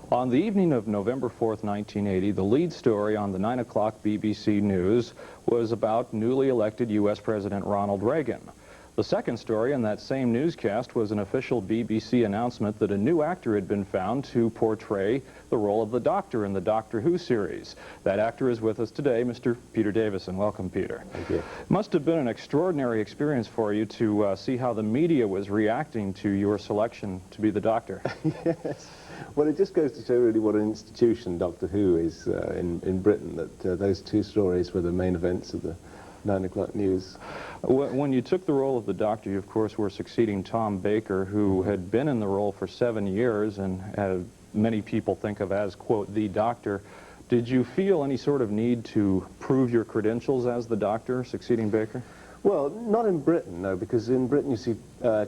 On the evening of November 4th, 1980, the lead story on the 9 o'clock BBC News was about newly elected U.S. President Ronald Reagan. The second story in that same newscast was an official BBC announcement that a new actor had been found to portray the role of the Doctor in the Doctor Who series. That actor is with us today, Mr. Peter Davison. Welcome, Peter. Thank you. Must have been an extraordinary experience for you to see how the media was reacting to your selection to be the Doctor. Yes. Well, it just goes to show really what an institution Doctor Who is in Britain, that those two stories were the main events of the 9 o'clock news. When you took the role of the Doctor, you of course were succeeding Tom Baker, who had been in the role for 7 years and many people think of as, quote, the Doctor. Did you feel any sort of need to prove your credentials as the Doctor, succeeding Baker? Well, not in Britain, no, because in Britain, you see,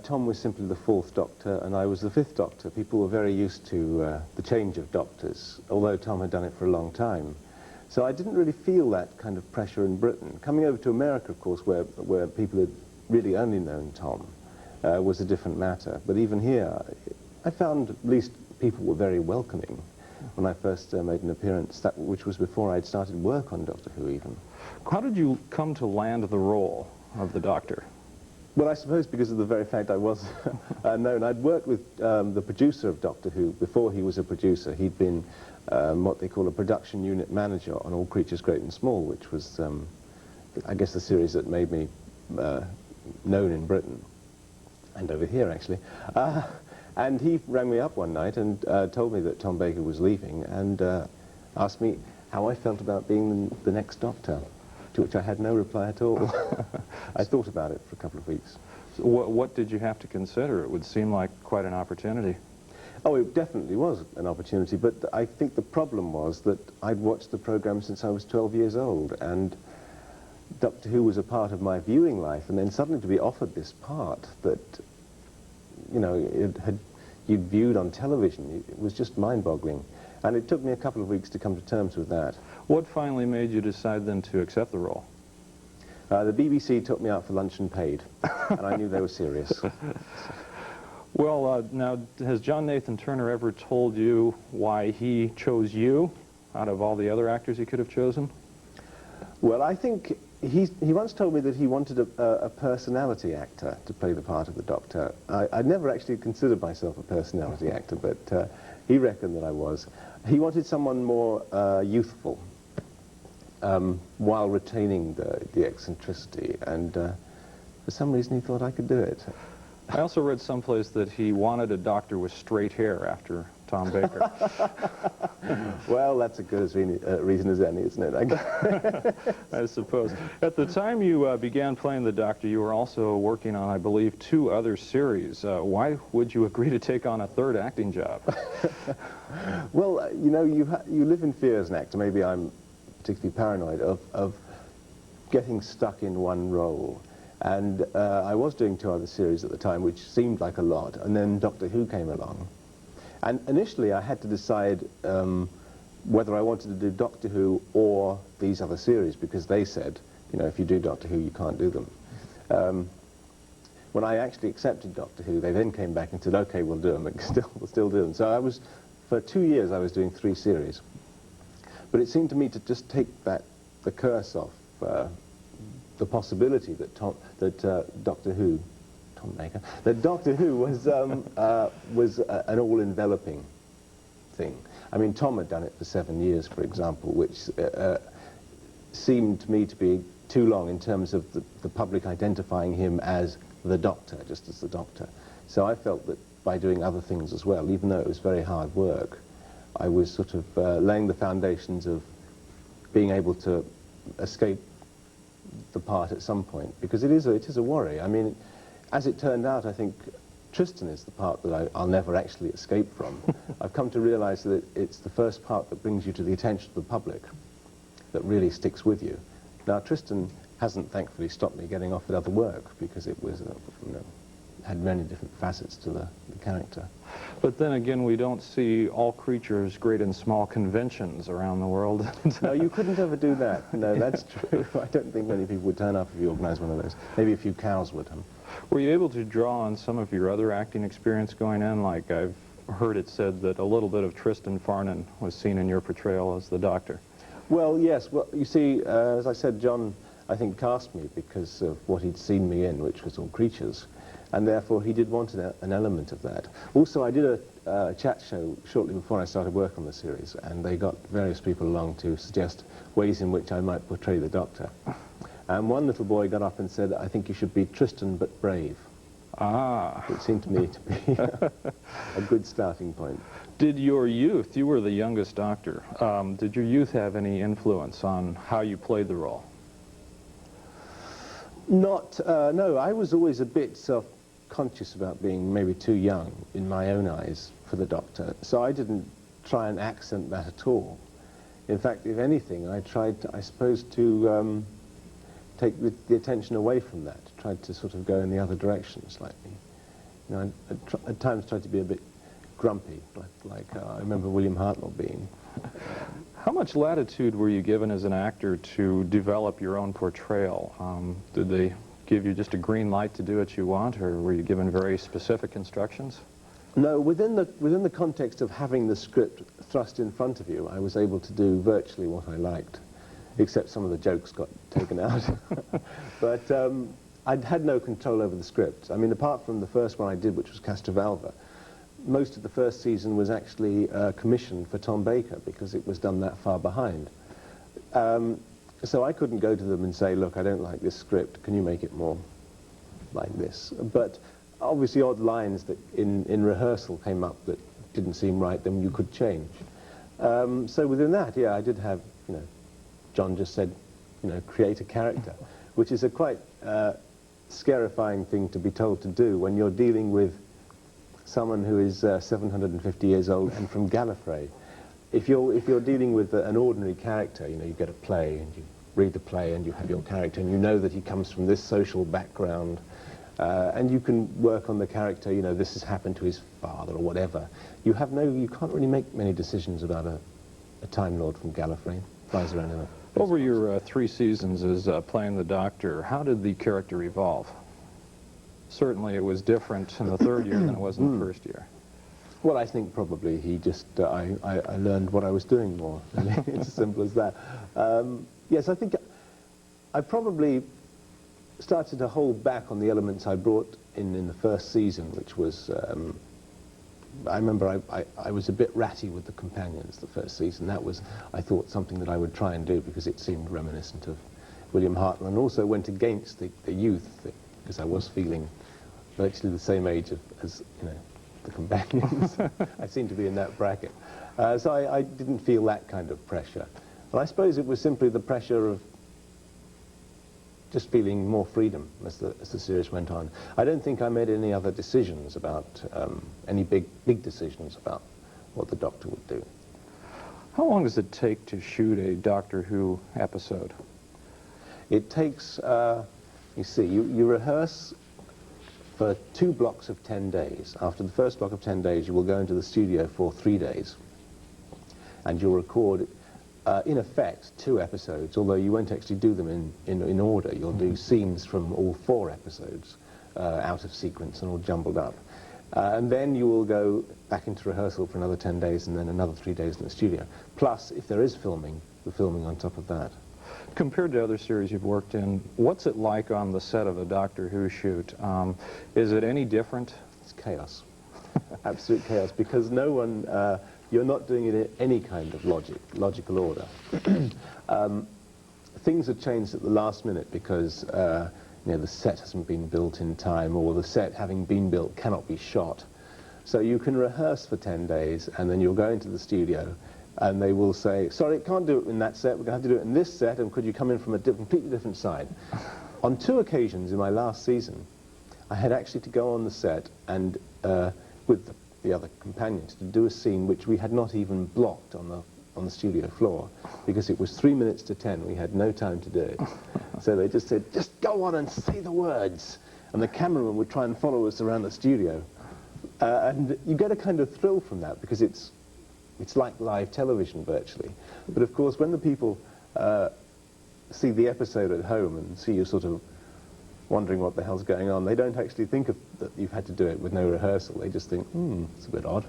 Tom was simply the 4th Doctor and I was the 5th Doctor. People were very used to the change of Doctors, although Tom had done it for a long time. So I didn't really feel that kind of pressure in Britain. Coming over to America, of course, where people had really only known Tom, was a different matter. But even here, I found at least people were very welcoming when I first made an appearance, which was before I'd started work on Doctor Who even. How did you come to land the role of the Doctor? Well, I suppose because of the very fact I was known. I'd worked with the producer of Doctor Who before he was a producer. He'd been what they call a production unit manager on All Creatures Great and Small, which was, I guess, the series that made me known in Britain, and over here, actually. And he rang me up one night and told me that Tom Baker was leaving and asked me how I felt about being the next Doctor, to which I had no reply at all. I thought about it for a couple of weeks. So what did you have to consider? It would seem like quite an opportunity. Oh, it definitely was an opportunity, but I think the problem was that I'd watched the program since I was 12 years old, and Doctor Who was a part of my viewing life, and then suddenly to be offered this part that, you know, you'd viewed on television, it was just mind-boggling. And it took me a couple of weeks to come to terms with that. What finally made you decide then to accept the role? The BBC took me out for lunch and paid, and I knew they were serious. Well, now, has John Nathan Turner ever told you why he chose you out of all the other actors he could have chosen? Well, I think he once told me that he wanted a personality actor to play the part of the Doctor. I'd never actually considered myself a personality actor, but he reckoned that I was. He wanted someone more youthful, while retaining the eccentricity, and for some reason he thought I could do it. I also read someplace that he wanted a Doctor with straight hair after Tom Baker. Well, that's a good reason as any, isn't it? I suppose. At the time you began playing the Doctor, you were also working on, I believe, 2 other series. Why would you agree to take on a 3rd acting job? Well, you know, you live in fear as an actor. Maybe I'm particularly paranoid of getting stuck in one role. And I was doing 2 other series at the time, which seemed like a lot, and then Doctor Who came along. And initially I had to decide whether I wanted to do Doctor Who or these other series, because they said, you know, if you do Doctor Who, you can't do them. When I actually accepted Doctor Who, they then came back and said, okay, we'll do them, and we'll still do them. So for 2 years I was doing 3 series. But it seemed to me to just take the curse off the possibility that Doctor Who was an all-enveloping thing. I mean, Tom had done it for 7 years, for example, which seemed to me to be too long in terms of the public identifying him as the Doctor, just as the Doctor. So I felt that by doing other things as well, even though it was very hard work, I was sort of laying the foundations of being able to escape the part at some point, because it is a worry. I mean, as it turned out, I think Tristan is the part that I'll never actually escape from. I've come to realize that it's the first part that brings you to the attention of the public that really sticks with you. Now, Tristan hasn't thankfully stopped me getting offered other work, because it was, you know, had many different facets to the character. But then again, we don't see All Creatures Great and Small conventions around the world. No, you couldn't ever do that. No, that's true. I don't think many people would turn up if you organised one of those. Maybe a few cows would. Were you able to draw on some of your other acting experience going in? Like, I've heard it said that a little bit of Tristan Farnon was seen in your portrayal as the Doctor. Well, yes. Well, you see, as I said, John, I think, cast me because of what he'd seen me in, which was all creatures, and therefore he did want an element of that. Also, I did a chat show shortly before I started work on the series, and they got various people along to suggest ways in which I might portray the Doctor. And one little boy got up and said, "I think you should be Tristan but brave." Ah. It seemed to me to be a good starting point. Did your youth, you were the youngest Doctor, did your youth have any influence on how you played the role? No, I was always a bit self-conscious about being maybe too young in my own eyes for the Doctor, so I didn't try and accent that at all. In fact, if anything, I tried, I suppose, to take the attention away from that, tried to sort of go in the other direction slightly. You know, I at times tried to be a bit grumpy, like I remember William Hartnell being. How much latitude were you given as an actor to develop your own portrayal? Did they give you just a green light to do what you want, or were you given very specific instructions? No, within the context of having the script thrust in front of you, I was able to do virtually what I liked, except some of the jokes got taken out. But I'd had no control over the script. I mean, apart from the first one I did, which was Castrovalva, most of the first season was actually commissioned for Tom Baker because it was done that far behind. So I couldn't go to them and say, "Look, I don't like this script, can you make it more like this?" But obviously odd lines that in rehearsal came up that didn't seem right, then you could change. So within that, yeah, I did have, you know, John just said, you know, create a character, which is a quite scarifying thing to be told to do when you're dealing with someone who is 750 years old and from Gallifrey. If you're dealing with an ordinary character, you know, you get a play and you read the play and you have your character and you know that he comes from this social background, and you can work on the character, you know, this has happened to his father or whatever. You can't really make many decisions about a Time Lord from Gallifrey. Flies around in a... Over your 3 seasons as playing the Doctor, how did the character evolve? Certainly it was different in the 3rd year than it was in the 1st year. Well, I think probably he just, I learned what I was doing more. It's as simple as that. Yes, I think I probably started to hold back on the elements I brought in the first season, which was, I remember I was a bit ratty with the companions the first season. That was, I thought, something that I would try and do because it seemed reminiscent of William Hartnell, and also went against the youth thing, because I was feeling virtually the same age as you know, the companions. I seemed to be in that bracket. So I didn't feel that kind of pressure. And I suppose it was simply the pressure of just feeling more freedom as the series went on. I don't think I made any other decisions about, any big decisions about what the Doctor would do. How long does it take to shoot a Doctor Who episode? It takes, you see, you rehearse for 2 blocks of 10 days. After the first block of 10 days, you will go into the studio for 3 days. And you'll record, in effect, 2 episodes, although you won't actually do them in order. You'll do scenes from all 4 episodes out of sequence and all jumbled up. And then you will go back into rehearsal for another 10 days and then another 3 days in the studio. Plus, if there is filming, the filming on top of that. Compared to other series you've worked in, what's it like on the set of a Doctor Who shoot? Is it any different? It's chaos. Absolute chaos, because no one, you're not doing it in any kind of logical order. Things are changed at the last minute because you know, the set hasn't been built in time, or the set, having been built, cannot be shot. So you can rehearse for 10 days, and then you'll go into the studio, and they will say, "Sorry, can't do it in that set, we're going to have to do it in this set, and could you come in from a completely different side?" On 2 occasions in my last season, I had actually to go on the set and, with the other companions, to do a scene which we had not even blocked on the studio floor, because it was 3 minutes to 10, we had no time to do it. So they just said, "Just go on and say the words." And the cameraman would try and follow us around the studio. And you get a kind of thrill from that, because it's like live television virtually. But of course, when the people see the episode at home and see you sort of wondering what the hell's going on, they don't actually think that you've had to do it with no rehearsal. They just think, it's a bit odd.